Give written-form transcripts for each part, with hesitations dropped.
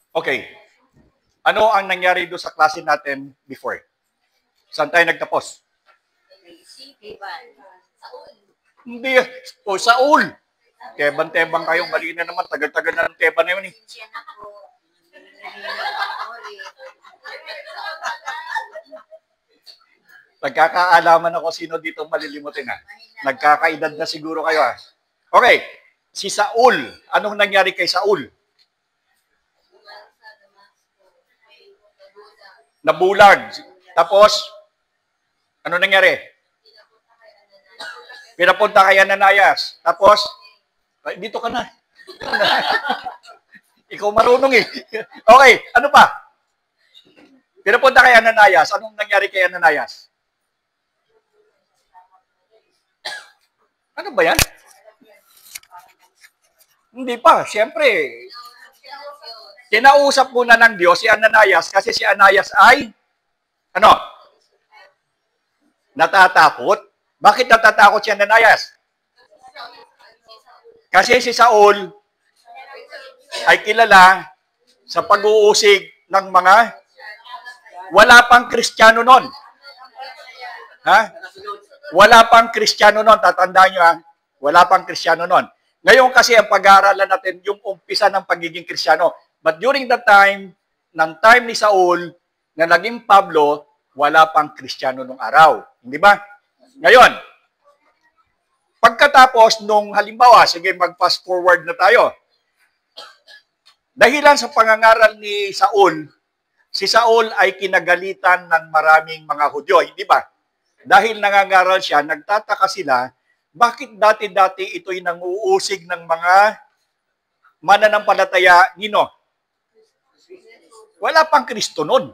Okay. Ano ang nangyari doon sa klase natin before? Saan tayo nagtapos? Hindi. O, Saul. Teban-tebang kayong mali na naman. Tagal-tagal na ng teban na yun eh. Nagkakaalaman ako sino dito malilimutin ha. Nagkakaedad na siguro kayo ha. Okay. Si Saul. Anong nangyari kay Saul? Nabulag. Tapos, ano nangyari? Pinapunta kay Ananias. Tapos, dito ka na. Ikaw marunong eh. Okay, ano pa? Pinapunta kay Ananias. Anong nangyari kay Ananias? Ano ba yan? Hindi pa. Siyempre, kinausap muna ng Diyos si Ananias kasi si Ananias ay, ano? Natatakot. Bakit natatakot si Ananias? Kasi si Saul ay kilala sa pag-uusig ng mga wala pang Kristiyano nun. Ha? Wala pang Kristiyano nun. Tatandaan nyo ha? Wala pang Kristiyano nun. Ngayon kasi ang pag-aaralan natin yung umpisa ng pagiging Kristiyano. But during the time, ng time ni Saul, na naging Pablo, wala pang Kristiyano nung araw. Hindi ba? Ngayon, pagkatapos nung halimbawa, sige mag-fast forward na tayo. Dahilan sa pangangaral ni Saul, si Saul ay kinagalitan ng maraming mga Hudyo, hindi ba? Dahil nangangaral siya, nagtataka sila, bakit dati-dati ito'y nanguusig ng mga mananampalataya nino? Wala pang Kristo nun.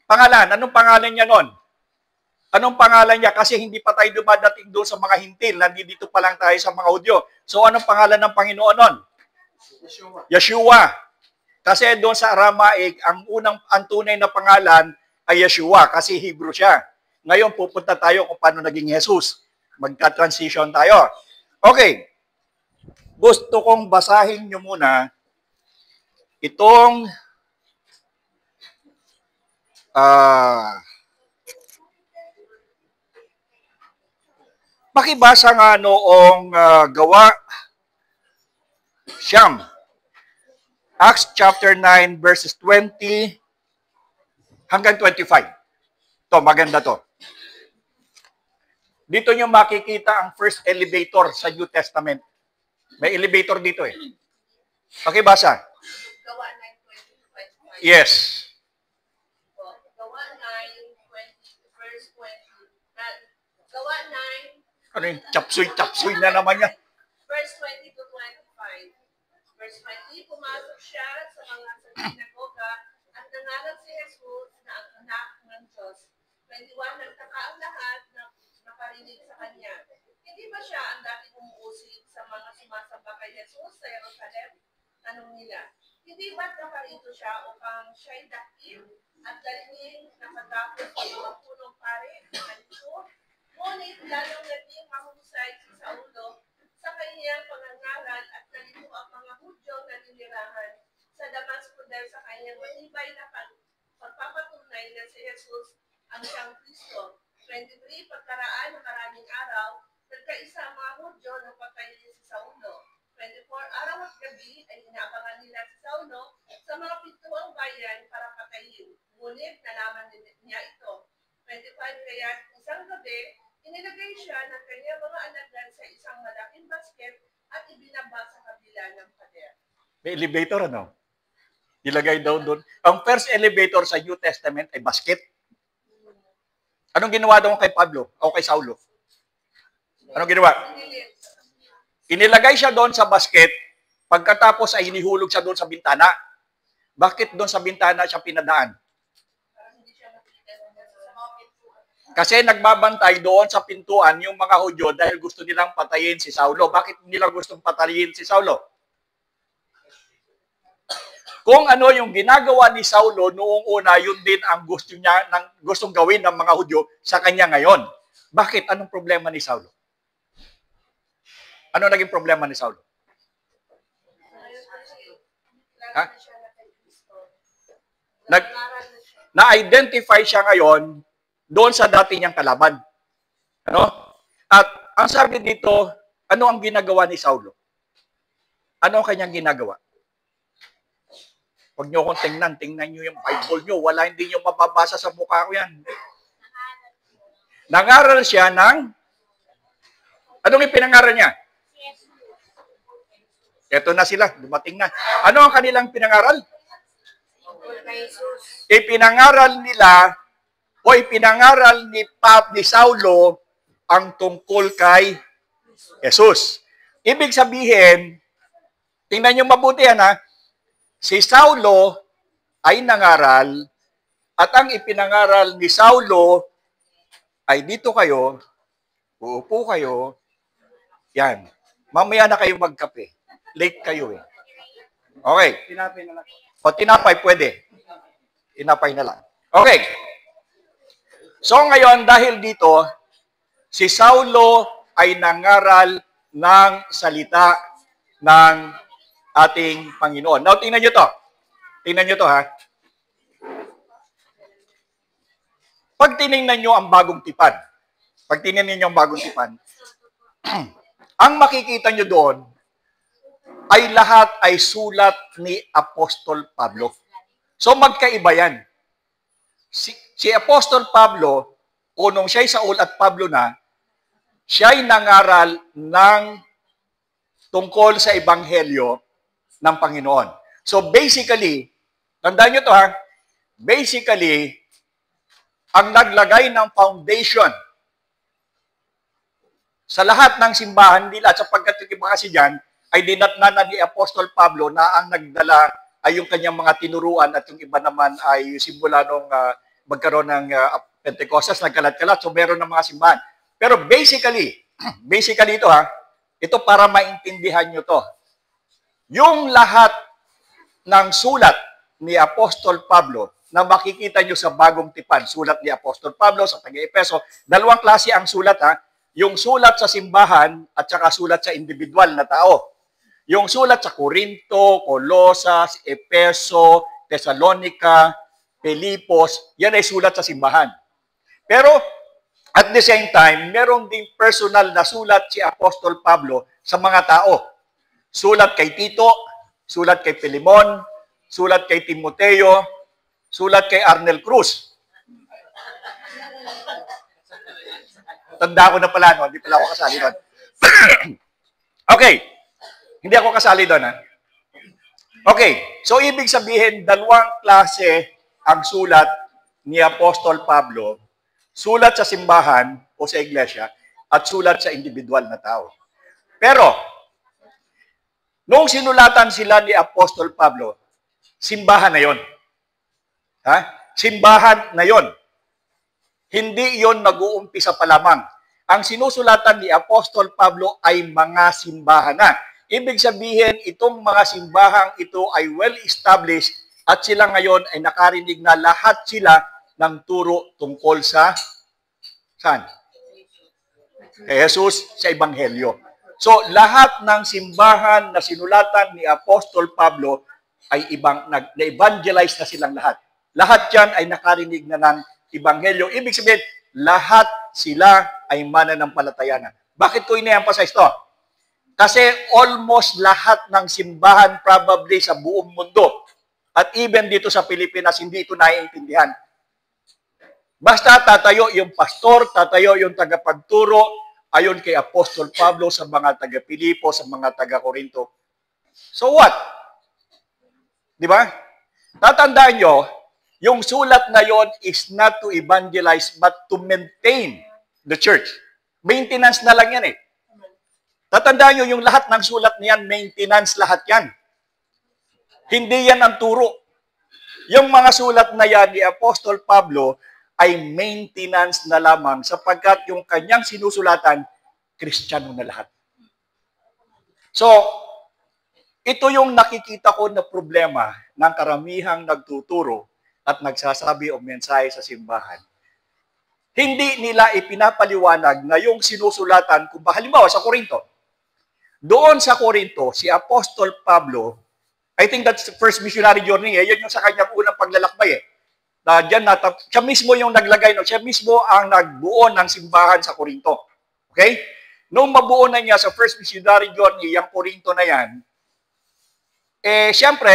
Pangalan, anong pangalan niya nun? Anong pangalan niya? Kasi hindi pa tayo dumadating doon sa mga hintil. Nandito pa lang tayo sa mga Hudyo. So anong pangalan ng Panginoon nun? Yeshua. Kasi doon sa Aramaic, ang tunay na pangalan ay Yeshua kasi Hebrew siya. Ngayon pupunta tayo kung paano naging Jesus. Magka-transition tayo. Okay. Gusto kong basahin nyo muna itong pakibasa nga noong gawa siyam. Acts chapter 9 verses 20 hanggang 25. To, maganda to. Dito nyo makikita ang first elevator sa New Testament. May elevator dito eh. Pakibasa. Gawa 9:20. Yes. Gawa 9:20 verse 20. Gawa 9 Ano yung chapsuy na naman yan? verse 20 to 25. Verse 20, pumasok siya sa mga sinagoga at nangaral si Jesus na ang anak ng Diyos. 21, nagtaka ang lahat na nakarinig sa kanya. Hindi ba siya ang dati umuusig sa mga sumasamba kay Jesus sa Jerusalem? Tanong nila, hindi ba't nakarito siya upang siya'y dakil at dalhin nakatapos sa mga punong pare ng kalito? Ngunit lalong naging mahusay si Saulo sa kanyang pangangaral at nalito ang mga Hudyo na ninirahan sa Damasco dahil sa kanyang matibay na pagpapatunay na si Jesus ang siyang Kristo. 23, pagkaraan ng maraming araw, nagkaisa ang mga Hudyo na patayin si Saulo. 24, araw at gabi ay inaabangan nila si Saulo sa mga pintuang bayan para patayin. Ngunit nalaman niya ito. 25, kaya isang gabi, inilagay siya ng kanyang mga alagad sa isang malaking basket at ibinaba sa kabila ng pader. May elevator ano? Ilagay daw doon. Ang first elevator sa New Testament ay basket. Anong ginawa daw kay Pablo o kay Saulo? Anong ginawa? Inilagay siya doon sa basket, pagkatapos ay hinihulog siya doon sa bintana. Bakit doon sa bintana siya pinadaan? Kasi nagbabantay doon sa pintuan yung mga Hudyo dahil gusto nilang patayin si Saulo. Bakit nila gustong patayin si Saulo? Kung ano yung ginagawa ni Saulo noong una, yun din ang gustong gawin ng mga Hudyo sa kanya ngayon. Bakit? Anong problema ni Saulo? Ano naging problema ni Saulo? Ha? na siya na kay Kristo. Nag- Nangaral na siya. Na-identify siya ngayon doon sa dati niyang kalaban. Ano? At ang sabi dito, ano ang ginagawa ni Saulo? Ano ang kanyang ginagawa? Huwag niyo akong tingnan niyo yung Bible niyo. Wala, hindi niyo mababasa sa mukha ko yan. Nangaral siya ng, anong ipinangaral niya? Ito na sila, dumating na. Ano ang kanilang pinangaral? Ipinangaral nila o ipinangaral ni Saulo ang tungkol kay Jesus. Ibig sabihin, tingnan niyo mabuti yan ha, si Saulo ay nangaral at ang ipinangaral ni Saulo ay dito kayo, uupo kayo, yan. Mamaya na kayo magkape. Late kayo eh. Okay. Tinapay na lang. O tinapay, pwede. Tinapay na lang. Okay. So ngayon, dahil dito, si Saulo ay nangaral ng salita ng ating Panginoon. Now, tingnan nyo to. Tingnan nyo to, ha. Pag tinignan nyo ang bagong tipan, ang makikita nyo doon ay lahat ay sulat ni Apostol Pablo. So magkaiba yan. Si Apostol Pablo, nung siya'y Saul at Pablo na, siya'y nangaral ng tungkol sa Ebanghelyo ng Panginoon. So basically, tandaan nyo to ha, basically, ang naglagay ng foundation sa lahat ng simbahan nila, sapagkat yung iba kasi dyan, ay dinatnanan ni Apostol Pablo na ang nagdala ay yung kanyang mga tinuruan at yung iba naman ay simula nung magkaroon ng Pentecostas, nagkalat-kalat. So meron ng mga simbahan. Pero basically ito ha, ito para maintindihan nyo to. Yung lahat ng sulat ni Apostol Pablo na makikita nyo sa bagong tipan, sulat ni Apostol Pablo sa taga-Epeso, dalawang klase ang sulat ha, yung sulat sa simbahan at saka sulat sa individual na tao. Yung sulat sa Corinto, Colosas, Epeso, Thessalonica, Filipos, yan ay sulat sa simbahan. Pero at the same time, merong ding personal na sulat si Apostol Pablo sa mga tao. Sulat kay Tito, sulat kay Filemon, sulat kay Timoteo, sulat kay Arnel Cruz. Tanda ko na pala, no? Hindi pala ako kasali doon. Okay. Hindi ako kasali doon, ha? Okay. So, ibig sabihin, dalawang klase ang sulat ni Apostol Pablo. Sulat sa simbahan o sa iglesia at sulat sa individual na tao. Pero, nung sinulatan sila ni Apostol Pablo, simbahan na yon. Ha? Simbahan na yon. Hindi yon nag-uumpisa pa lamang. Ang sinusulatan ni Apostol Pablo ay mga simbahan na. Ibig sabihin, itong mga simbahang ito ay well-established at sila ngayon ay nakarinig na lahat sila ng turo tungkol sa saan? Kay Jesus sa Ebanghelyo. So, lahat ng simbahan na sinulatan ni Apostol Pablo ay na-evangelize na silang lahat. Lahat yan ay nakarinig na ng Ebanghelyo. Ibig sabihin, lahat sila ay mananampalataya na. Bakit ko ina-emphasize ito? Kasi almost lahat ng simbahan probably sa buong mundo at even dito sa Pilipinas, hindi ito naiintindihan. Basta tatayo yung pastor, tatayo yung tagapagturo, ayon kay Apostol Pablo sa mga taga-Pilipo, sa mga taga-Corinto. So what? Di ba? Tatandaan nyo, yung sulat na yon is not to evangelize but to maintain the church. Maintenance na lang yan eh. Tatandaan nyo, yung lahat ng sulat niyan, maintenance lahat yan. Hindi yan ang turo. Yung mga sulat na yan ni Apostol Pablo ay maintenance na lamang sapagkat yung kanyang sinusulatan, Kristiyano na lahat. So, ito yung nakikita ko na problema ng karamihang nagtuturo at nagsasabi o mensahe sa simbahan. Hindi nila ipinapaliwanag na yung sinusulatan, kung halimbawa sa Corinto, doon sa Corinto, si Apostol Pablo I think that's the first missionary journey. Yun yung sa kanyang unang paglalakbay. Siya mismo yung naglagay, siya mismo ang nagbuo ng simbahan sa Corinto. Okay? Nung mabuo na niya sa first missionary journey, yung Corinto na yan, siyempre,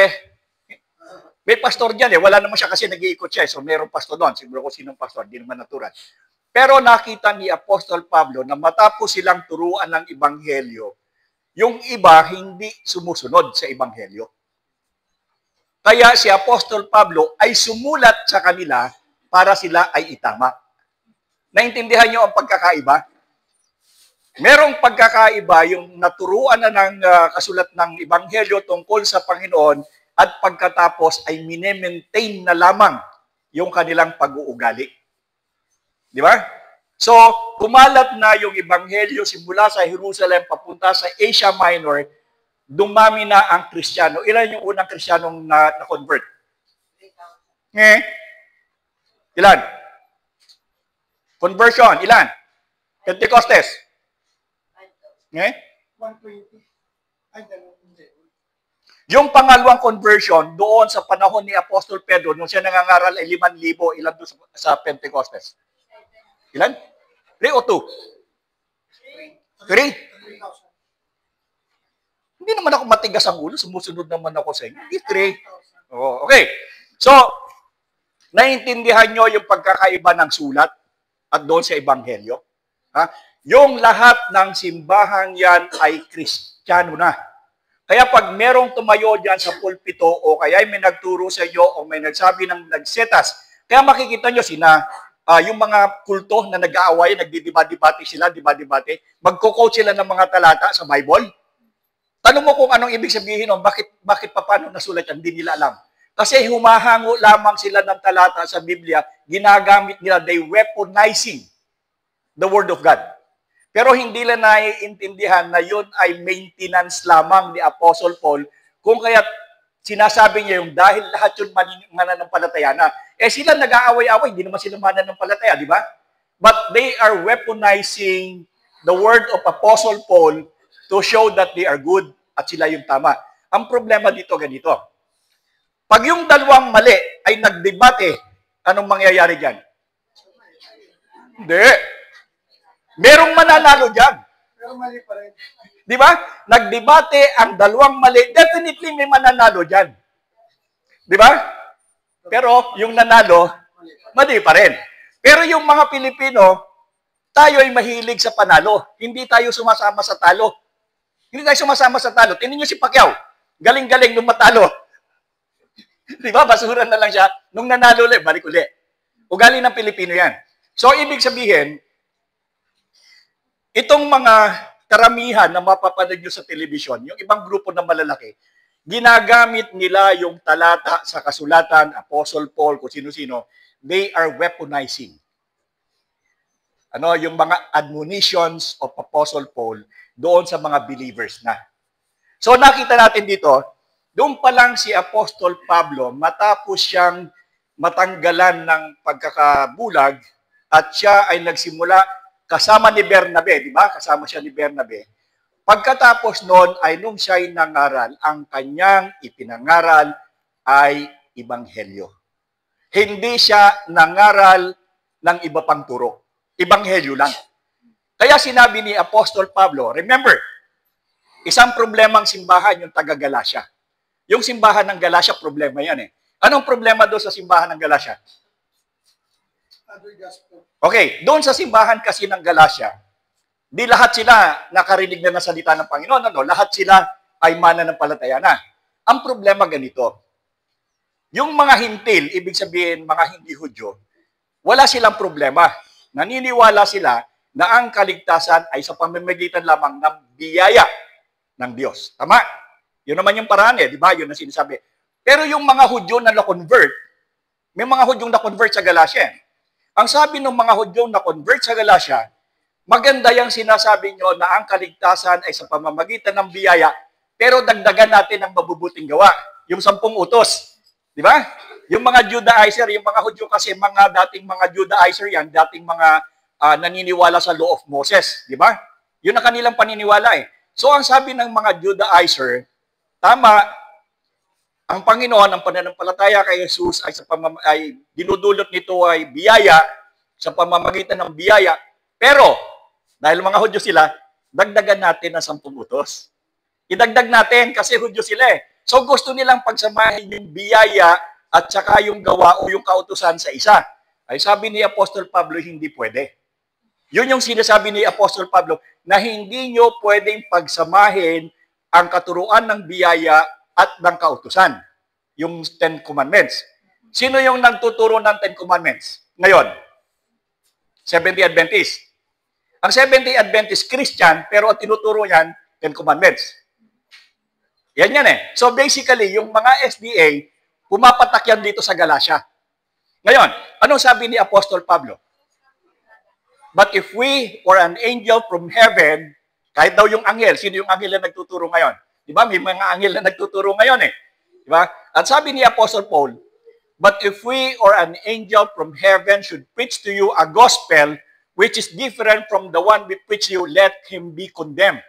may pastor dyan Wala naman siya kasi nag-iikot siya. So, mayroong pastor doon. Siguro kung sinong pastor, di naman natural. Pero nakita ni Apostol Pablo na matapos silang turuan ng Ebanghelyo, yung iba hindi sumusunod sa Ebanghelyo. Kaya si Apostol Pablo ay sumulat sa kanila para sila ay itama. Naintindihan niyo ang pagkakaiba? Merong pagkakaiba yung naturuan na ng kasulat ng Ebanghelyo tungkol sa Panginoon at pagkatapos ay mine-maintain na lamang yung kanilang pag-uugali. Di ba? So, kumalat na yung Ebanghelyo simula sa Jerusalem papunta sa Asia Minor, dumami na ang Kristiyano. Ilan yung unang Kristiyanong na-convert? Ilan? Conversion, ilan? Pentecostes? 120. Ay, Yung pangalawang conversion, doon sa panahon ni Apostol Pedro, nung siya nangangaral ay 5,000, ilan doon sa Pentecostes? Ilan? 3 o 2? 3? Hindi naman ako matigas ang ulo, sumusunod naman ako sa inyo. 3. Oh, okay. So, naiintindihan nyo yung pagkakaiba ng sulat at doon sa Ebanghelyo? Ha? Yung lahat ng simbahan yan ay Kristiyano na. Kaya pag merong tumayo dyan sa pulpito o kaya may nagturo sa inyo o may nagsabi ng nagsetas, kaya makikita nyo yung mga kulto na nag-aaway, nagdidibati-dibati sila, magko-quote sila ng mga talata sa Bible. Tanong mo kung anong ibig sabihin nun, bakit paano nasulat yan, hindi nila alam. Kasi humahango lamang sila ng talata sa Biblia, ginagamit nila, they weaponizing the Word of God. Pero hindi nila naiintindihan na yun ay maintenance lamang ni Apostle Paul, kung kaya sinasabi niya yung dahil lahat yun mananampalataya na. Sila nag-aaway-away, hindi naman sila mananampalataya, di ba? But they are weaponizing the word of Apostle Paul to show that they are good at sila yung tama. Ang problema dito ganito. Pag yung dalawang mali ay nagdebate, anong mangyayari dyan? Hindi. Merong mananalo dyan. Pero mali pa rin. Di ba? Nagdebate ang dalawang mali, definitely may mananalo dyan. Di ba? Pero yung nanalo, mali pa rin. Pero yung mga Pilipino, tayo ay mahilig sa panalo. Hindi tayo sumasama sa talo. Hindi tayo sumasama sa talo. Tingnan niyo si Pacquiao. Galing-galing nung matalo. Di ba? Basura na lang siya. Nung nanalo ulit, balik ulit. Ugali ng Pilipino yan. So, ibig sabihin, itong mga karamihan na mapapanood nyo sa telebisyon, yung ibang grupo na malalaki, ginagamit nila yung talata sa kasulatan, Apostle Paul, kung sino-sino, they are weaponizing. Yung mga admonitions of Apostle Paul doon sa mga believers na. So nakita natin dito, doon pa lang si Apostol Pablo, matapos siyang matanggalan ng pagkakabulag at siya ay nagsimula kasama ni Bernabe, di ba? Kasama siya ni Bernabe. Pagkatapos noon ay nung siya'y nangaral, ang kanyang ipinangaral ay Ebanghelyo. Hindi siya nangaral ng iba pang turo. Ebanghelyo lang. Kaya sinabi ni Apostol Pablo, remember, isang problemang simbahan yung taga-Galacia. Yung simbahan ng Galacia, problema yan eh. Anong problema doon sa simbahan ng Galacia? Okay, doon sa simbahan kasi ng Galacia, di lahat sila nakarinig na ng salita ng Panginoon. Lahat sila ay mananampalataya na. Ang problema ganito, yung mga hintil, ibig sabihin mga hindi Hudyo, wala silang problema. Naniniwala sila na ang kaligtasan ay sa pamamagitan lamang ng biyaya ng Diyos. Tama? Yun naman yung paraan di ba? Yun ang sinasabi. Pero yung mga Hudyo na na-convert, may mga Hudyong na-convert sa Galacia. Ang sabi ng mga Hudyong na-convert sa Galacia, maganda yung sinasabi nyo na ang kaligtasan ay sa pamamagitan ng biyaya, pero dagdagan natin ang mabubuting gawa. Yung 10 utos. Di ba? Yung mga Judaizer, yung mga Hudyo kasi dating mga Judaizer yan, dating mga naniniwala sa law of Moses. Di ba? Yun ang kanilang paniniwala So ang sabi ng mga Judaizer, tama, Ang Panginoon, ang pananampalataya kay Jesus ay dinudulot nito ay biyaya sa pamamagitan ng biyaya. Pero, dahil mga Hudyo sila, dagdagan natin ang 10 utos. Idagdag natin kasi Hudyo sila eh. So gusto nilang pagsamahin yung biyaya at saka yung gawa o yung kautusan sa isa. Ay sabi ni Apostol Pablo, hindi pwede. Yun yung sinasabi ni Apostol Pablo na hindi nyo pwedeng pagsamahin ang katuruan ng biyaya at ng kautusan. Yung 10 Commandments. Sino yung nagtuturo ng 10 Commandments? Ngayon, Seventh-day Adventist. Ang Seventh-day Adventist Christian, pero ang tinuturo yan, 10 Commandments. Yan eh. So basically, yung mga SDA, pumapatak yan dito sa Galatia. Ngayon, anong sabi ni Apostol Pablo? But if we or an angel from heaven, kahit daw yung anghel, sino yung anghel na nagtuturo ngayon? Di ba? May mga anghel na nagtuturo ngayon eh. Di ba? At sabi ni Apostle Paul, but if we or an angel from heaven should preach to you a gospel which is different from the one we preach you, let him be condemned.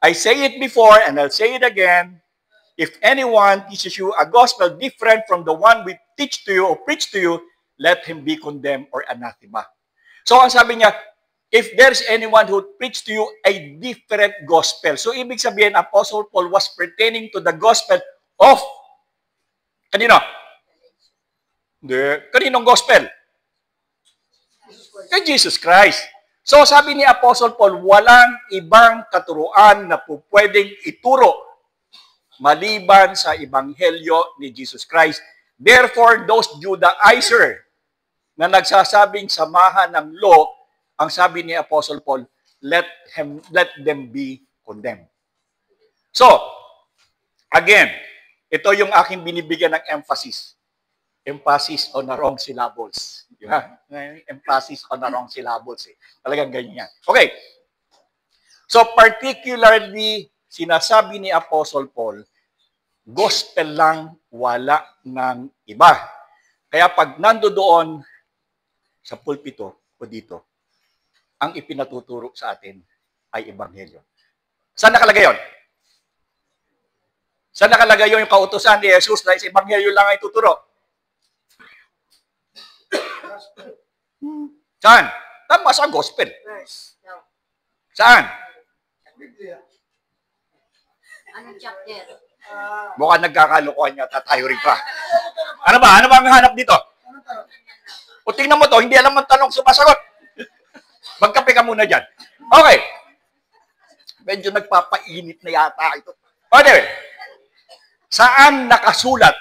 I say it before and I'll say it again. If anyone teaches you a gospel different from the one we teach to you or preach to you, let him be condemned or anathema. So ang sabi niya, if there's anyone who preach to you a different gospel. So ibig sabihin, Apostle Paul was pertaining to the gospel of, kanino? Hindi. Kaninong gospel? Kay Jesus Christ. So sabi ni Apostle Paul, walang ibang katuruan na pwedeng ituro maliban sa ebanghelyo ni Jesus Christ. Therefore, those Judaizer na nagsasabing samahan ng law, ang sabi ni Apostle Paul, let them be condemned. So, again, ito yung aking binibigyan ng emphasis. Emphasis on the wrong syllables. Diba? Emphasis on the wrong syllables. Eh. Talagang ganyan. Okay. So, particularly, sinasabi ni Apostle Paul, gospel lang, wala ng iba. Kaya pag nando doon sa pulpito o dito, ang ipinatuturo sa atin ay ebanghelyo. Saan nakalagay yun? Saan nakalagay yun yung kautusan ni Jesus na sa ebanghelyo lang ay tuturo? Saan? Tama sa gospel. Saan? Anong chapter? Mukhang nagkakalokohan yata tayo rin pa. Ano ba? Ano ba ang hanap dito? O tingnan mo to, hindi alam ang tanong, sumasagot. Magkape ka muna dyan. Okay. Medyo nagpapainit na yata ito. Okay. Saan nakasulat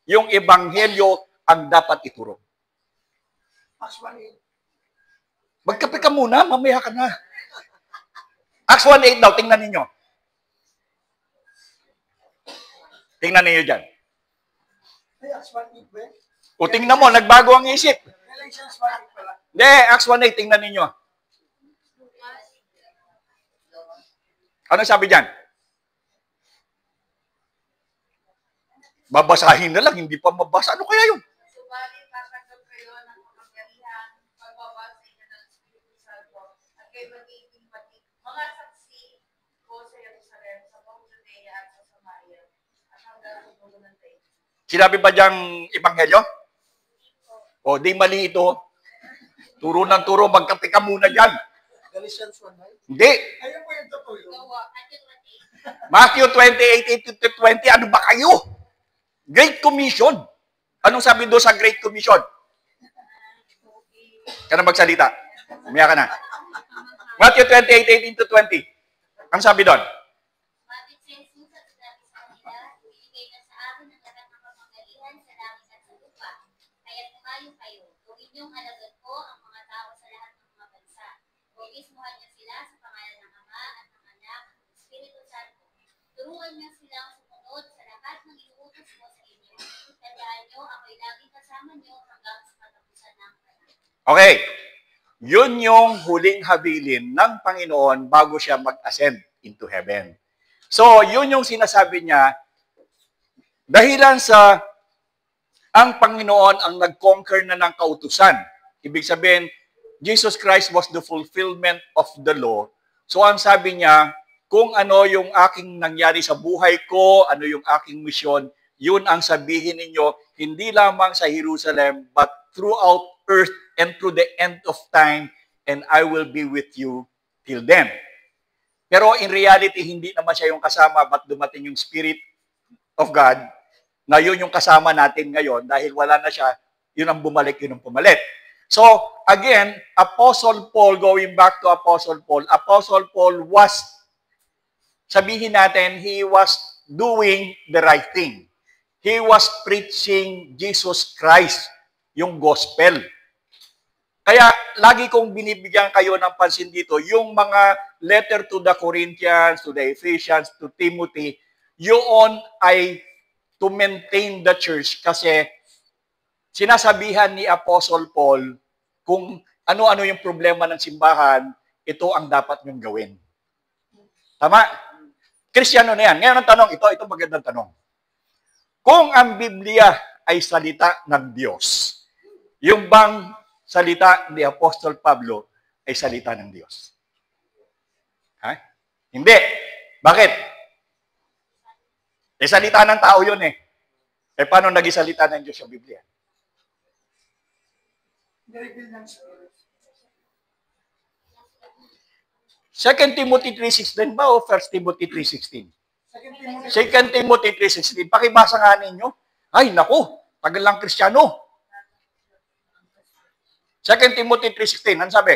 yung ebanghelyo ang dapat ituro? Magkape ka muna, mamaya ka na. Acts 1:8 daw, tingnan ninyo. Tingnan ninyo dyan. O tingnan mo, nagbago ang isip. Hindi, Acts 1:8, tingnan ninyo. Ano sabi dyan? Babasahin na lang, hindi pa mabasa. Ano kaya yun? Subalit tatanggap kayo ng kapangyarihan, pagbabasa niyo ng Espiritu Santo, at kayo magiging mga saksi ko sa Jerusalem, sa buong Judea at sa Samaria, at hanggang sa dulo ng daigdig. Sinabi ba diyang ebanghelyo? O, di mali ito. Turo ng turo, magkape ka muna dyan. Galatians 1:9. Hindi. Ayun po yung totoo yun. Matthew 28:18-20, ano ba kayo? Great Commission. Anong sabi doon sa Great Commission? Ka na magsalita. Umiya ka na. Matthew 28:18-20. Ang sabi doon? Bakit si Jesus at sinabi sa kanila, ibigay na sa akin ang lahat ng kapangyarihan sa langit at sa lupa. Kaya tumayo kayo, gawin niyong alagad ko ang mga tao sa lahat ng mga bansa. Bautismuhan niya sila sa pangalan ng Ama at ng Anak at ng Espiritu Santo. Turuan niya silang sumunod sa lahat ng inuutos ko sa inyo. Tandaan niyo, ako'y laging kasama niyo hanggang sa katapusan ng panahon. Okay. Yun yung huling habilin ng Panginoon bago siya mag-ascend into heaven. So, yun yung sinasabi niya, dahilan sa ang Panginoon ang nag-conquer na ng kautusan. Ibig sabihin, Jesus Christ was the fulfillment of the law. So, ang sabi niya, kung ano yung aking nangyari sa buhay ko, ano yung aking misyon, yun ang sabihin ninyo, hindi lamang sa Jerusalem, but throughout earth and through the end of time, and I will be with you till then. Pero in reality, hindi naman siya yung kasama, but dumating yung Spirit of God, ngayon yung kasama natin ngayon, dahil wala na siya, yun ang bumalik, yun ang pumalit. So, again, Apostle Paul, going back to Apostle Paul was, sabihin natin, he was doing the right thing. He was preaching Jesus Christ, yung gospel. Kaya, lagi kong binibigyan kayo ng pansin dito, yung mga letter to the Corinthians, to the Ephesians, to Timothy, yun ay to maintain the church kasi sinasabihan ni Apostle Paul kung ano-ano yung problema ng simbahan, ito ang dapat nyong gawin. Tama? Kristiyano na yan. Ngayon ang tanong, ito magandang tanong. Kung ang Biblia ay salita ng Diyos, yung bang salita ni Apostol Pablo ay salita ng Diyos? Ha? Hindi. Bakit? Salita ng tao yun eh. Paano naging salita ng Diyos yung Biblia? 2 Timothy 3:16 ba o 1 Timothy 3:16? 2 Timothy 3:16. Pakibasa nga ninyo. Ay, naku, tagal lang Kristiyano. 2 Timothy 3:16, ano sabi?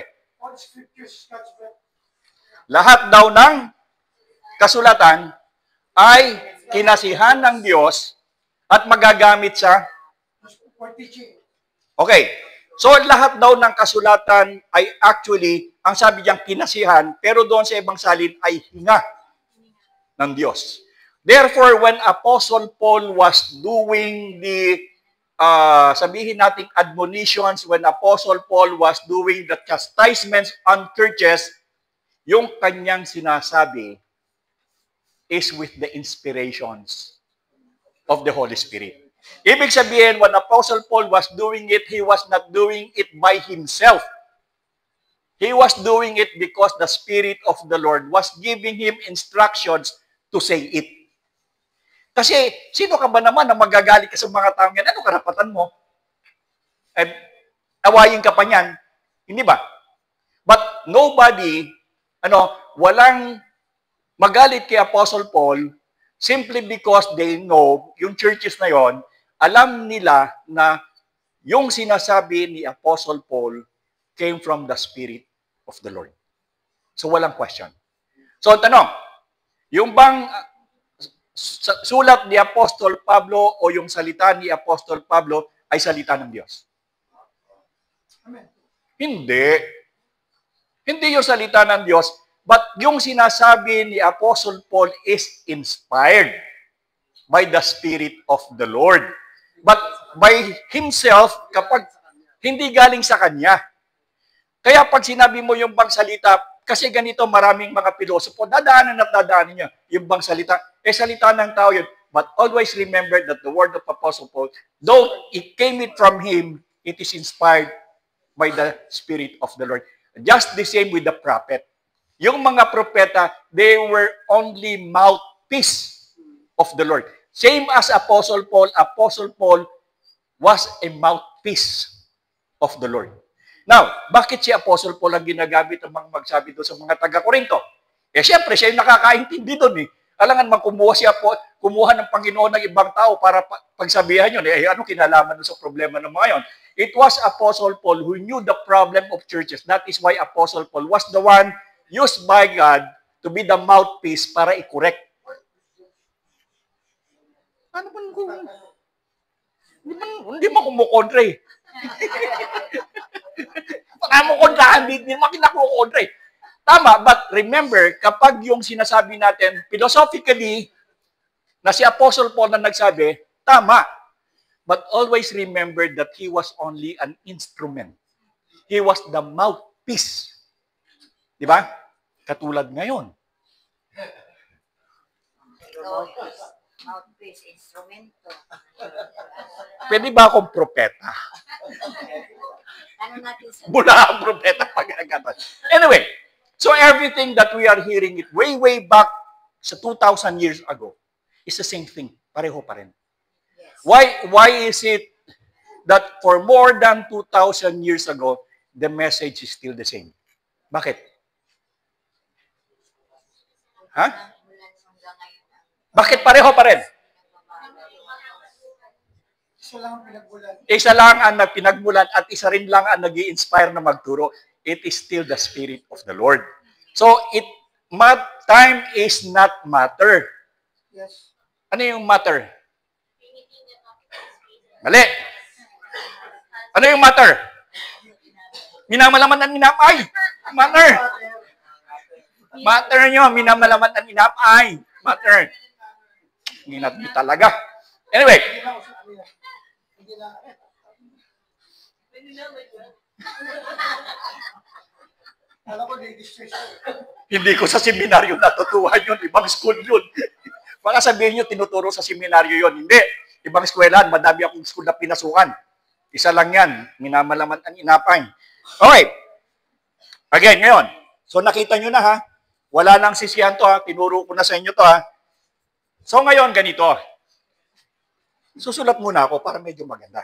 Lahat daw ng kasulatan ay kinasihan ng Diyos at magagamit sa... Okay. So, lahat daw ng kasulatan ay actually, ang sabi diyang kinasihan, pero doon sa ibang salin ay hinga ng Diyos. Therefore, when Apostle Paul was doing the, sabihin nating admonitions, when Apostle Paul was doing the chastisements on churches, yung kanyang sinasabi is with the inspirations of the Holy Spirit. Ibig sabihin, when Apostle Paul was doing it, he was not doing it by himself. He was doing it because the Spirit of the Lord was giving him instructions to say it. Kasi, sino ka ba naman na magagalit ka sa mga taong yan? Ano karapatan mo? Awayin ka pa niyan. Hindi ba? But nobody, walang magalit kay Apostle Paul simply because they know, yung churches na yon, alam nila na yung sinasabi ni Apostle Paul came from the Spirit of the Lord. So, walang question. So, tanong, yung bang sulat ni Apostol Pablo o yung salita ni Apostol Pablo ay salita ng Diyos? Amen. Hindi. Hindi yung salita ng Diyos, but yung sinasabi ni Apostle Paul is inspired by the Spirit of the Lord. But by himself, kapag hindi galing sa kanya. Kaya pag sinabi mo yung bang salita, kasi ganito maraming mga pilosopo, dadaanan at dadaanan niya yung bang salita. Salita ng tao yun. But always remember that the word of Apostle Paul, though it came from him, it is inspired by the Spirit of the Lord. Just the same with the prophet. Yung mga propeta, they were only mouthpiece of the Lord. Same as Apostle Paul was a mouthpiece of the Lord. Now, bakit si Apostle Paul ang ginagamit ang mga magsabi doon sa mga taga-Korinto? Siyempre, siya yung nakakaintindi doon eh. Alangan man kumuha ng Panginoon ng ibang tao para pagsabihan yun. Ano kinalaman doon sa problema ng mga yun? It was Apostle Paul who knew the problem of churches. That is why Apostle Paul was the one used by God to be the mouthpiece para i-correct. Ano ba kung... Hindi mo kumukontra eh. Baka mo kontrahan, hindi mo kinakukontra eh. Tama, but remember, kapag yung sinasabi natin, philosophically, na si Apostle Paul na nagsabi, tama. But always remember that he was only an instrument. He was the mouthpiece. Di ba? Katulad ngayon. Mouthpiece, instrumento. Pwede ba akong propeta? Ano natin sa... Mula ang propeta pag-agatan. Anyway, so everything that we are hearing it way back sa 2,000 years ago is the same thing. Pareho pa rin. Why is it that for more than 2,000 years ago, the message is still the same? Bakit? Ha? Bakit pareho pa rin? Isa lang ang pinagbulan. Isa lang ang pinagmulan at isa rin lang ang nag-i-inspire na magturo. It is still the Spirit of the Lord. So, time is not matter. Yes. Ano yung matter? Mali. Ano yung matter? Minamalaman at minamay. Matter. Matter nyo. Minamalaman at minamay. Matter. Minat nyo talaga. Anyway. Hindi na. Alam ko, Hindi ko sa seminaryo natutuhan yun. Ibang school yun. Baka sabihin nyo, tinuturo sa seminaryo yun. Hindi. Ibang eskwelahan, madami akong school na pinasukan. Isa lang yan. Minamalaman ang inapay. Okay. Again, ngayon. So nakita nyo na ha. Wala nang sisihan to ha. Tinuro ko na sa inyo to ha. So ngayon, ganito. Susulat muna ako para medyo maganda.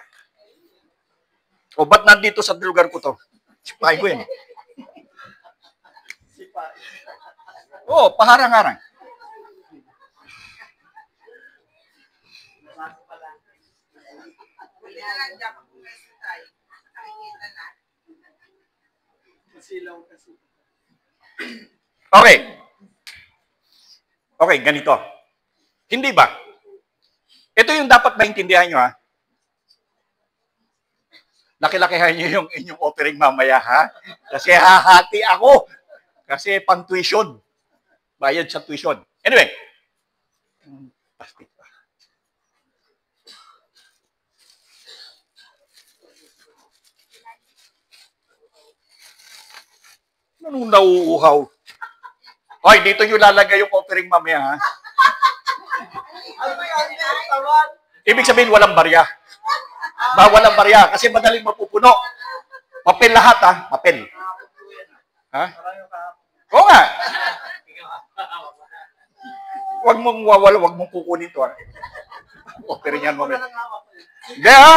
O ba't nandito sa lugar ko to? Sipahin ko yun. Oo, paharang-harang. Okay. Okay, ganito. Hindi ba? Ito yung dapat maintindihan nyo, ha? Laki-lakihan nyo yung inyong offering mamaya, ha? Kasi hahati ako. Kasi pang tuition. Bayad sa tuition. Anyway. Plastic pa. Anong nauuhaw? Hoy, dito nyo lalagay yung offering mamaya, ha? Ibig sabihin, walang barya. Walang barya. Kasi madaling mapupuno. Papel lahat, ha? Papel. Ha? Oo nga. Huwag mong wawala, huwag mong kukunin to, ha? Offering yan mamaya. Hindi, ha?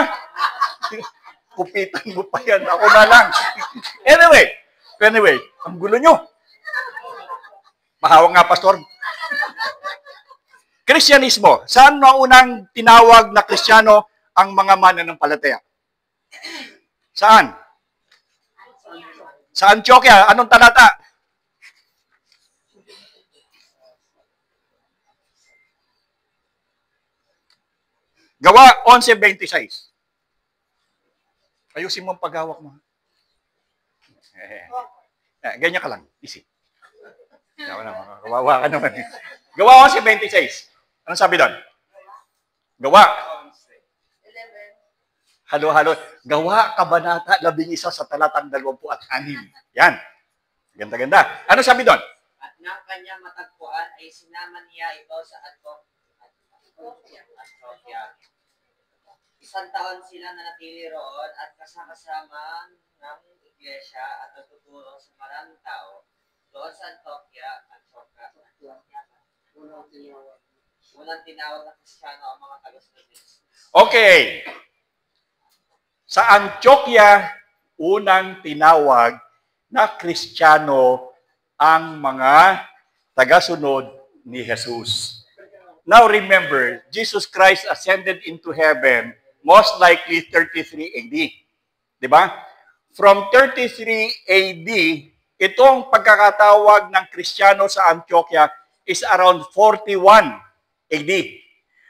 Kupitan mo pa yan. Ako na lang. Anyway, ang gulo nyo. Mahawang nga, Pastor. Kristyanismo. Saan maunang tinawag na Kristiyano ang mga mananampalataya? Saan? Sa Antioquia. Anong talata? Gawa 11:26. Ayusin mo ang paghawak mo. Ganyan ka lang. Easy. Kawawa ka naman. Gawa 11:26. Anong sabi doon? Gawa. Halo-halo. Gawa kabanata 11 sa talatang 26. Yan. Ganda-ganda. Ano sabi doon? At nang kanyang matagpuan ay sinama niya ito sa Antioquia. 1 taon sila na natili roon at kasama-sama ng iglesia at natuturo sa maraming tao doon sa Antioquia. Unang tinawag na Kristiyano ang mga tagasunod ni Jesus. Okay. Sa Antioquia, unang tinawag na Kristiyano ang mga tagasunod ni Jesus. Now remember, Jesus Christ ascended into heaven most likely 33 AD. Diba? From 33 AD, itong pagkakatawag ng Kristiyano sa Antioquia is around 41 AD.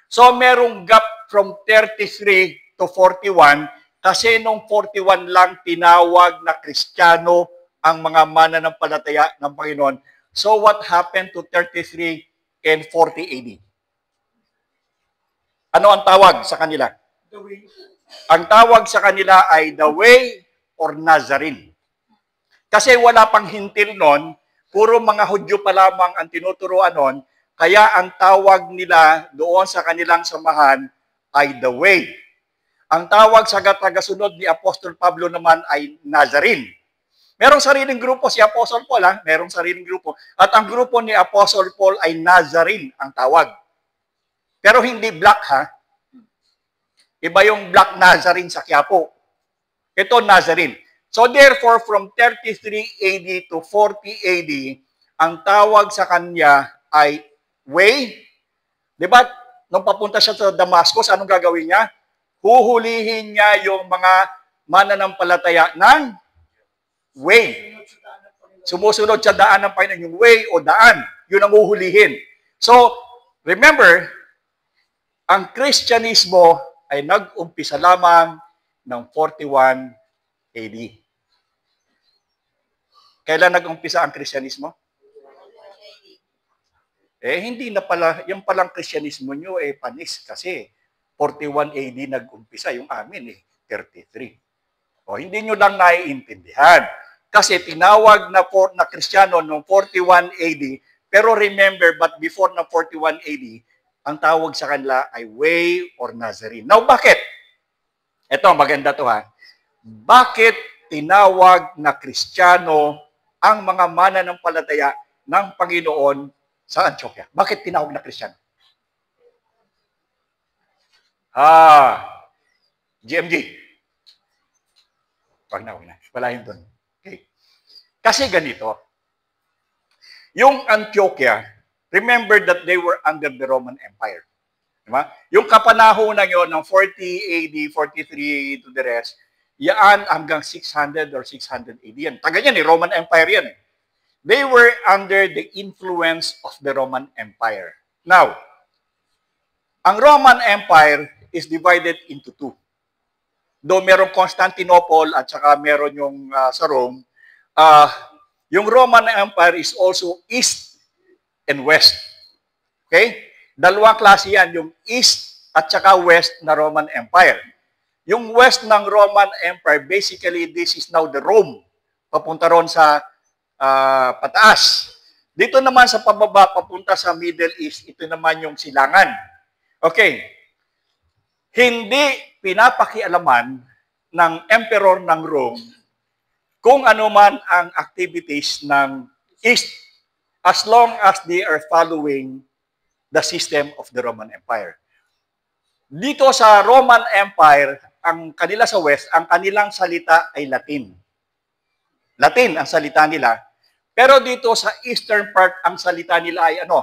So merong gap from 33 to 41 kasi nung 41 lang tinawag na Kristiyano ang mga mananampalataya ng Panginoon. So what happened to 33 and 40 AD? Ano ang tawag sa kanila? The way. Ang tawag sa kanila ay the way or Nazarene. Kasi wala pang hintil nun, puro mga Hudyo pa lamang ang tinuturuan nun, kaya ang tawag nila doon sa kanilang samahan ay the way. Ang tawag sa tagasunod ni Apostol Pablo naman ay Nazarene. Merong sariling grupo si Apostol Paul, ha? Merong sariling grupo. At ang grupo ni Apostol Paul ay Nazarene ang tawag. Pero hindi black, ha? Iba yung Black Nazarene sa Quiapo. Ito, Nazarene. So therefore, from 33 AD to 40 AD, ang tawag sa kanya ay way. Di ba? Nung papunta siya sa Damascus, anong gagawin niya? Huhulihin niya yung mga mananampalataya ng way. Sumusunod sa daan ng Panginoon, yung way o daan. Yun ang huhulihin. So, remember, ang Kristyanismo ay nag-umpisa lamang ng 41 AD. Kailan nag-umpisa ang Kristyanismo? Hindi na pala, yung palang Kristyanismo nyo, panis kasi 41 AD nag-umpisa, yung amin 33. Hindi nyo lang naiintindihan. Kasi tinawag na Kristiyano noong 41 AD, pero remember, but before na 41 AD, ang tawag sa kanila ay way or Nazarene. Now, bakit? Ito, maganda to ha. Bakit tinawag na Kristiyano ang mga mananampalataya ng Panginoon sa Antioquia? Bakit tinawag na Kristiyano? GMG. Wag na. Wala yun doon. Okay. Kasi ganito, yung Antioquia, remember that they were under the Roman Empire. Diba? Yung kapanahonan yun ng 40 AD, 43 to the rest, yan hanggang 600 or 600 AD yan. Taga yan Roman Empire yan They were under the influence of the Roman Empire. Now, ang Roman Empire is divided into two. Though merong Constantinople at saka meron yung sa Rome, yung Roman Empire is also East and West. Okay? Dalawang klase yan, yung East at saka West na Roman Empire. Yung West ng Roman Empire, basically, this is now the Rome. Papunta ron sa pataas. Dito naman sa pababa, papunta sa Middle East, ito naman yung silangan. Okay. Hindi pinapakialaman ng Emperor ng Rome kung ano man ang activities ng East as long as they are following the system of the Roman Empire. Dito sa Roman Empire, ang kanila sa West, ang kanilang salita ay Latin. Latin ang salita nila. Pero dito sa eastern part, ang salita nila ay ano?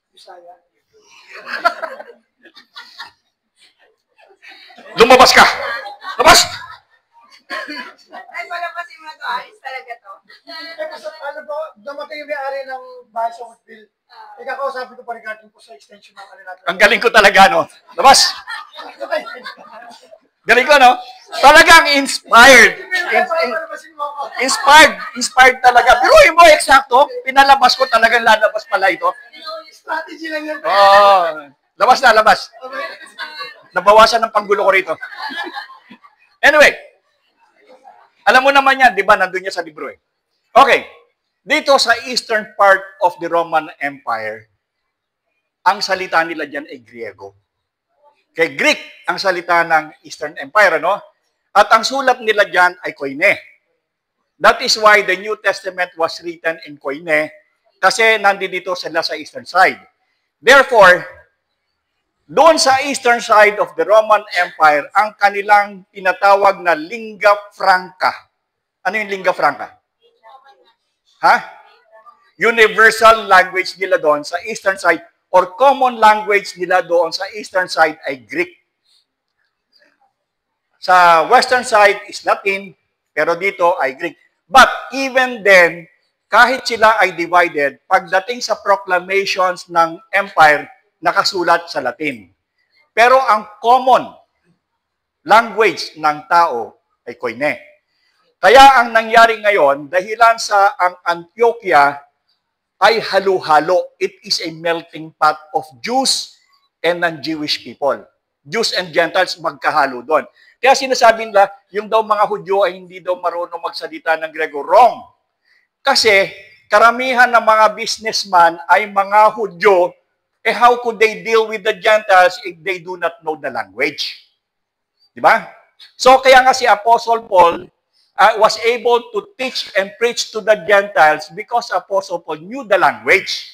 Bisaya. Lumabas ka! Labas! Ay, wala pa si Mato. Ayos talaga to. Kasi ano po, dumating yung may-ari ng bahay sa Woodville. Kakausapin ko pa regarding po sa extension ng ano natin. Ang galing ko talaga, no? Labas! Galing ko, no? Talagang inspired. Inspired talaga. Pero mo, eksakto, pinalabas ko talagang lalabas pala ito. Strategy lang yan. Oh, labas na, labas. Nabawasan ng panggulo ko rito. Anyway, alam mo naman yan, di ba? Nandun niya sa libro eh. Okay, dito sa eastern part of the Roman Empire, ang salita nila dyan ay Griego. Kay Greek ang salita ng Eastern Empire, ano? At ang sulat nila dyan ay Koine. That is why the New Testament was written in Koine kasi nandito sila sa eastern side. Therefore, doon sa eastern side of the Roman Empire, ang kanilang tinatawag na lingua franca. Ano yung lingua franca? Ha? Universal language nila doon sa eastern side or common language nila doon sa eastern side ay Greek. Sa western side is Latin, pero dito ay Greek. But even then, kahit sila ay divided, pagdating sa proclamations ng empire, nakasulat sa Latin. Pero ang common language ng tao ay Koine. Kaya ang nangyari ngayon, dahilan sa ang Antioquia ay halo-halo. It is a melting pot of Jews and non-Jewish people. Jews and Gentiles magkahalo doon. Kaya sinasabi nila, yung daw mga Hudyo ay hindi daw marunong magsalita ng Grego. Wrong. Kasi karamihan ng mga businessman ay mga Hudyo, how could they deal with the Gentiles if they do not know the language? Di ba? So kaya nga si Apostle Paul was able to teach and preach to the Gentiles because Apostle Paul knew the language.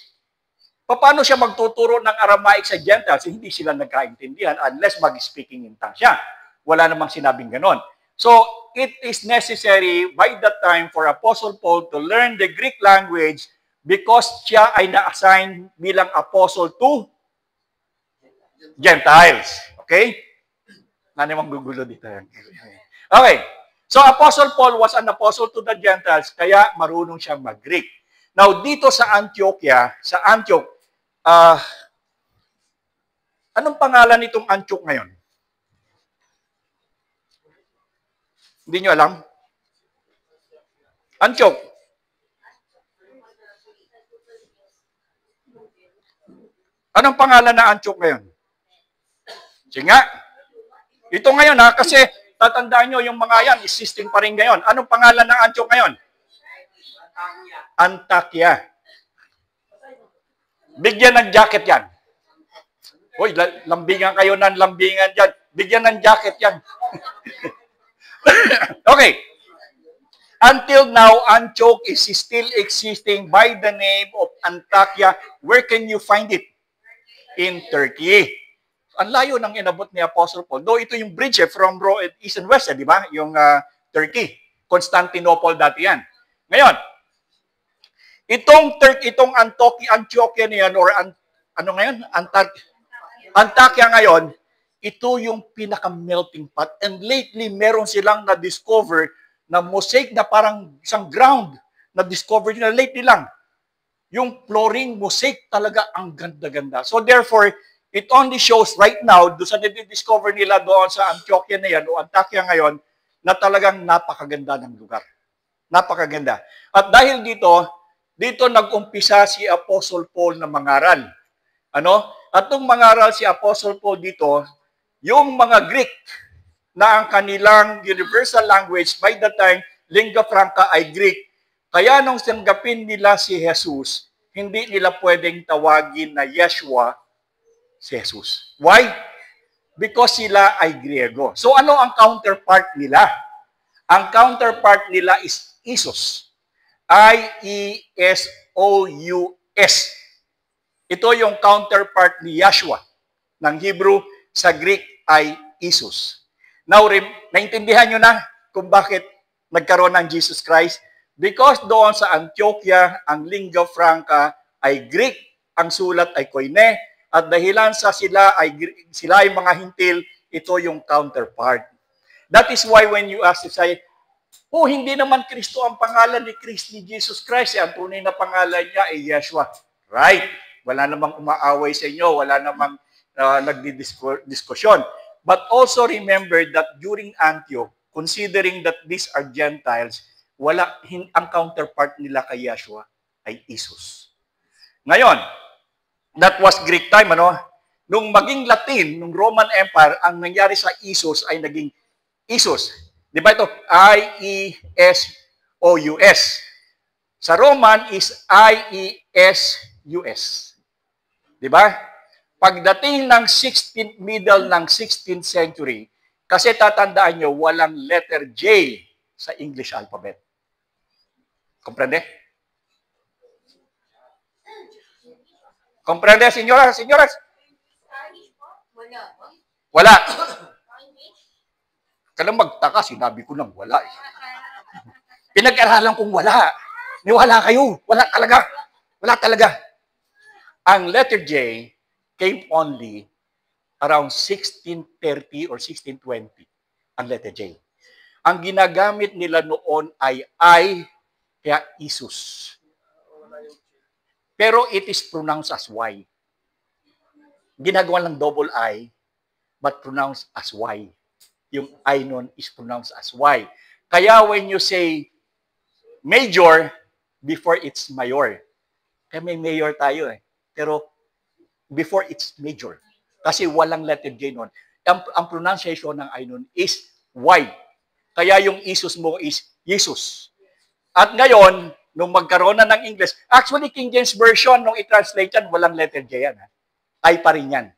Paano siya magtuturo ng Aramaic sa Gentiles? Hindi sila nagkaintindihan unless mag-speaking in tongues siya. Wala namang sinabing ganon. So, it is necessary by that time for Apostle Paul to learn the Greek language because siya ay na-assign bilang apostle to Gentiles. Okay? Ano yung gugulo dito? Okay. So, Apostle Paul was an apostle to the Gentiles, kaya marunong siyang mag-Greek. Now, dito sa Antioch, anong pangalan nitong Antioch ngayon? Hindi nyo alam? Antioch. Anong pangalan na Antioch ngayon? Sige nga. Ito ngayon kasi tatandaan nyo yung mga yan, existing pa rin ngayon. Anong pangalan ng Antioch ngayon? Antakya. Bigyan ng jacket yan. Uy, lambingan kayo ng lambingan dyan. Bigyan ng jacket yan. Okay. Until now, Antioch is still existing by the name of Antakya. Where can you find it? In Turkey. Ang layo ng inabot ni Apostle Paul. Though ito yung bridge from east and west, di ba? Yung Turkey. Constantinople dati yan. Ngayon, itong Antiochia niyan or ano ngayon? Antakya ngayon, ito yung pinaka-melting pot. And lately, meron silang na-discover na mosaic na parang isang ground na-discover nila lately lang. Yung flooring mosaic talaga ang ganda-ganda. So therefore, it only shows right now, doon sa na-discover nila doon sa Antiochia na yan o Antakya ngayon, na talagang napakaganda ng lugar. Napakaganda. At dahil dito nag-umpisa si Apostle Paul na mangaral. At nung mangaral si Apostle Paul dito, yung mga Greek na ang kanilang universal language, by the time, lingua franca ay Greek. Kaya nung tanggapin nila si Jesus, hindi nila pwedeng tawagin na Yeshua si Jesus. Why? Because sila ay Griego. So ano ang counterpart nila? Ang counterpart nila is Isus. I-E-S-O-U-S. Ito yung counterpart ni Yeshua. Ng Hebrew, sa Greek ay Isus. Now, naintindihan nyo na kung bakit nagkaroon ng Jesus Christ? Because doon sa Antiochia, ang lingua franca ay Greek, ang sulat ay Koine, at dahilan sa sila ay mga hintil, ito yung counterpart. That is why when you ask, say, hindi naman Kristo ang pangalan ni Jesus Christ. Ang tunay na pangalan niya ay Yeshua. Right. Wala namang umaaway sa inyo. Wala namang nagdidiskusyon. But also remember that during Antioch, considering that these are Gentiles, ang counterpart nila kay Yeshua ay Isus. Ngayon, that was Greek time, Nung maging Latin, nung Roman Empire, ang nangyari sa Isus ay naging Isus. Di ba ito? I-E-S-O-U-S. Sa Roman is I-E-S-U-S. Di ba? Pagdating ng middle ng 16th century, kasi tatandaan nyo, walang letter J sa English alphabet. Comprende? Comprende, senyoras? Wala. Kailang magtaka, sinabi ko nang wala. Pinag-aralan kong wala. Niwala kayo. Wala talaga. Wala talaga. Ang letter J came only around 1630 or 1620. Ang letter J. Ang ginagamit nila noon ay I, kaya Isus. Pero it is pronounced as Y. Ginagawa lang double I, but pronounced as Y. Yung I nun is pronounced as Y. Kaya when you say major, before it's mayor. Kaya may mayor tayo Pero before it's major. Kasi walang letter J nun. Ang pronunciation ng I nun is Y. Kaya yung Isus mo is Jesus. At ngayon, nung magkaroon na ng English, actually King James Version, nung i-translate yan, walang letter J yan. I pa rin yan.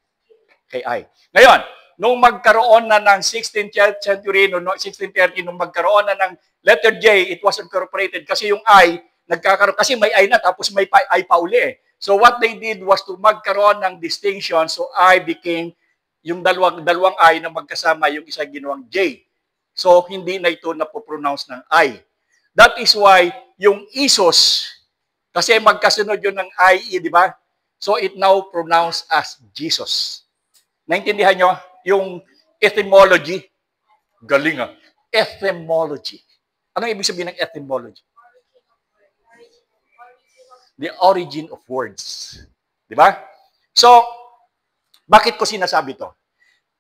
Kay I. Ngayon, nung magkaroon na ng 16th century, noong 1630, nung magkaroon na ng letter J, it was incorporated kasi yung I, nagkakaroon, kasi may I na, tapos may I pa uli So what they did was to magkaroon ng distinction. So I became yung dalawang I na magkasama, yung isa ginawang J. So hindi na ito napopronounce ng I. That is why yung Isos, kasi magkasunod yun ng IE, di ba? So it now pronounced as Jesus. Naintindihan nyo? Yung etymology. Galing ah. Etymology. Anong ibig sabihin ng etymology? The origin of words. Di ba? So, bakit ko sinasabi to?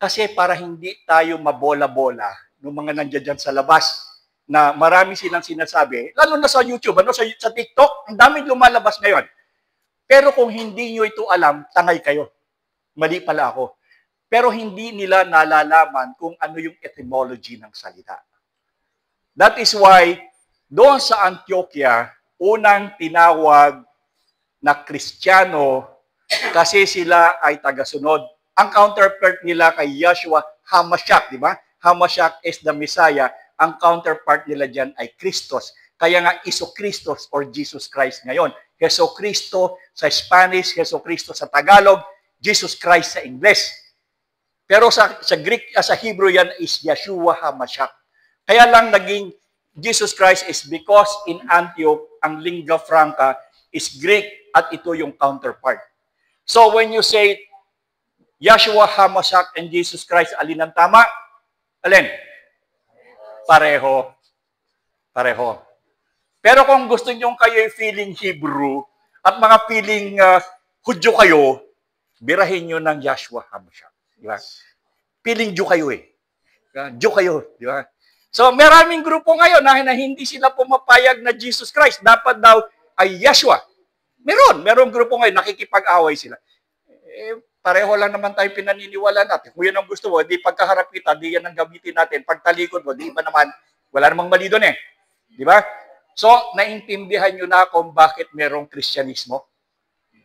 Kasi para hindi tayo mabola-bola ng mga nandiyan dyan sa labas na marami silang sinasabi, lalo na sa YouTube, sa TikTok, ang daming lumalabas ngayon. Pero kung hindi nyo ito alam, tangay kayo. Mali pala ako. Pero hindi nila nalalaman kung ano yung etymology ng salita. That is why, doon sa Antioquia, unang tinawag na Kristiyano kasi sila ay tagasunod. Ang counterpart nila kay Yeshua, Hamashiach, di ba? Hamashiach is the Messiah. Ang counterpart nila dyan ay Christos. Kaya nga, Iso-Christos or Jesus Christ ngayon. Jesucristo sa Spanish, Jesucristo sa Tagalog, Jesus Christ sa English. Pero sa Greek, sa Hebrew yan is Yeshua Hamashiach. Kaya lang naging Jesus Christ is because in Antioch, ang lingua franca is Greek at ito yung counterpart. So when you say Yeshua Hamashiach and Jesus Christ, alin ang tama? Alin? Pareho. Pareho. Pero kung gusto nyo kayo feeling Hebrew at mga feeling Hudyo kayo, birahin nyo ng Yeshua Hamashiach. Di ba? Feeling Jew kayo eh. Jew kayo. Di ba? So, maraming grupo ngayon na hindi sila pumapayag na Jesus Christ. Dapat daw ay Yeshua. Merong grupo ngayon, nakikipag-away sila. Pareho lang naman tayo pinaniniwala natin. Kung yan ang gusto mo, di pagkaharap kita, di yan ang gamitin natin. Pagtalikod mo, di ba naman, wala namang mali doon eh. Di ba? So, naintindihan nyo na kung bakit merong Kristyanismo?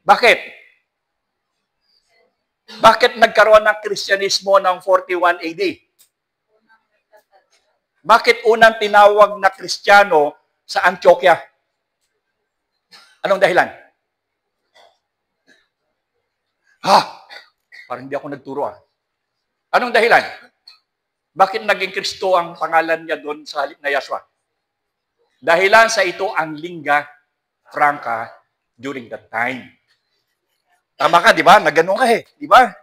Bakit? Bakit nagkaroon ng Kristyanismo ng 41 AD? Bakit unang tinawag na Kristiyano sa Antioquia? Anong dahilan? Parang hindi ako nagturo ah. Anong dahilan? Bakit naging Kristo ang pangalan niya doon sa halip na Yeshua? Dahilan sa ito ang lingua franca during that time. Tama ka, di ba? Nagano'n ka eh, di ba?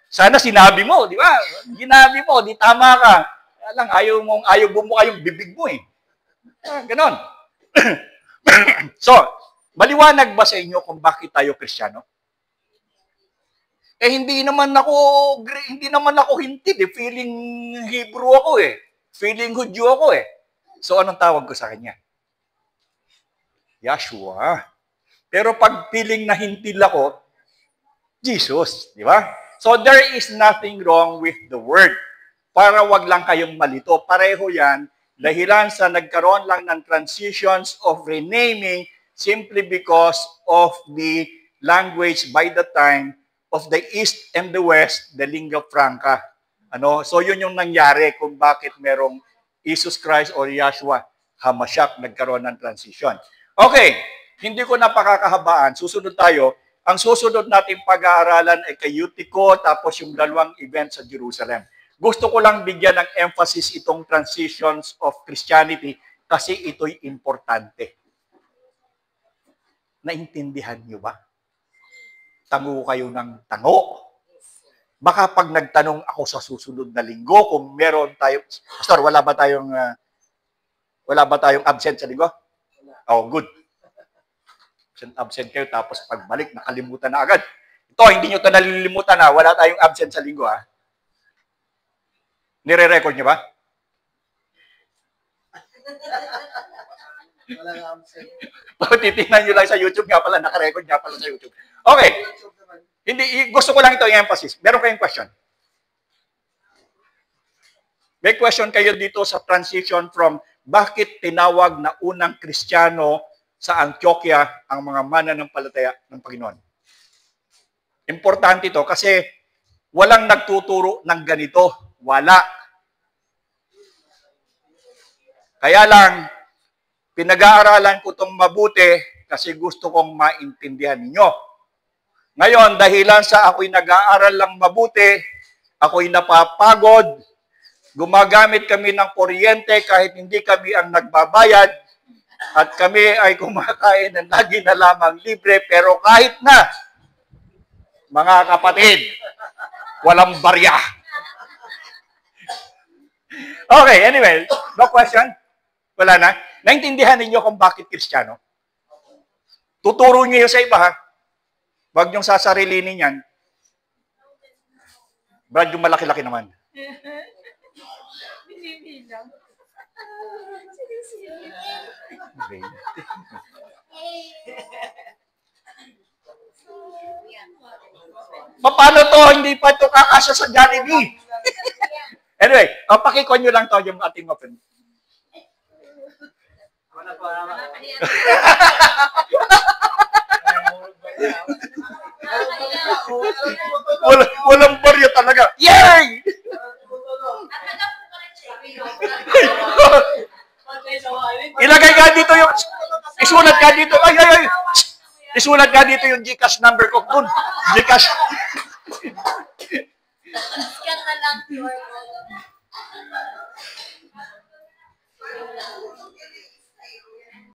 Sana sinabi mo, di ba? Ginabi mo, di tama ka. Kaya lang, ayaw bumuka yung bibig mo eh. Ganon. So, maliwanag ba sa inyo kung bakit tayo Kristiyano? Hindi naman ako hintid eh. Feeling Hebrew ako eh. Feeling Hudyo ako eh. So, anong tawag ko sa kanya? Yeshua. Pero pag feeling na hintil ako, Jesus. Di ba? So, there is nothing wrong with the word. Para wag lang kayong malito. Pareho yan. Dahilan sa nagkaroon lang ng transitions of renaming simply because of the language by the time of the East and the West, the lingua franca. So, yun yung nangyari kung bakit merong Jesus Christ or Yeshua Hamashiach nagkaroon ng transition. Okay, hindi ko na pakakahabaan. Susunod tayo. Ang susunod nating pag-aaralan ay kay Eutico, tapos yung dalawang event sa Jerusalem. Gusto ko lang bigyan ng emphasis itong transitions of Christianity kasi ito'y importante. Naintindihan niyo ba? Tango kayo ng tango. Baka pag nagtanong ako sa susunod na linggo, kung meron tayo, Pastor, wala ba tayong absent sa linggo? Oh, good. Absent kayo, tapos pagbalik, nakalimutan na agad. Ito, hindi nyo ito nalilimutan na, wala tayong absent sa linggo, ha? Nire-record nyo ba? Wala absent. Titingnan nyo lang sa YouTube, nga pala, naka-record nga pala sa YouTube. Okay. Hindi, gusto ko lang ito i-emphasis. Meron kayong question? May question kayo dito sa transition from bakit tinawag na unang Kristiyano sa Antioquia ang mga mananampalataya ng Panginoon. Importante ito kasi walang nagtuturo ng ganito. Wala. Kaya lang, pinag-aaralan ko itong mabuti kasi gusto kong maintindihan ninyo. Ngayon, dahilan sa ako'y nag-aaral lang mabuti, ako'y napapagod, gumagamit kami ng kuryente kahit hindi kami ang nagbabayad, at kami ay kumakain ng lagi na lamang libre, pero kahit na, mga kapatid, walang barya. Okay, anyway, no question? Wala na? Naintindihan ninyo kung bakit Kristiyano? Tuturo niyo sa iba, ha? Huwag niyong sasarilinin yan. Brad, yung malaki-laki naman. Okay. Paano to? Hindi pa ito kakasya sa Jollibee. Anyway, pakikon nyo lang to yung ating open. Walang barya talaga. Yay! Ilagay ka dito yung... Isulat ka dito. Ay! Isulat ka dito yung GCash number ko. Dun. GCash. Scan na lang QR code.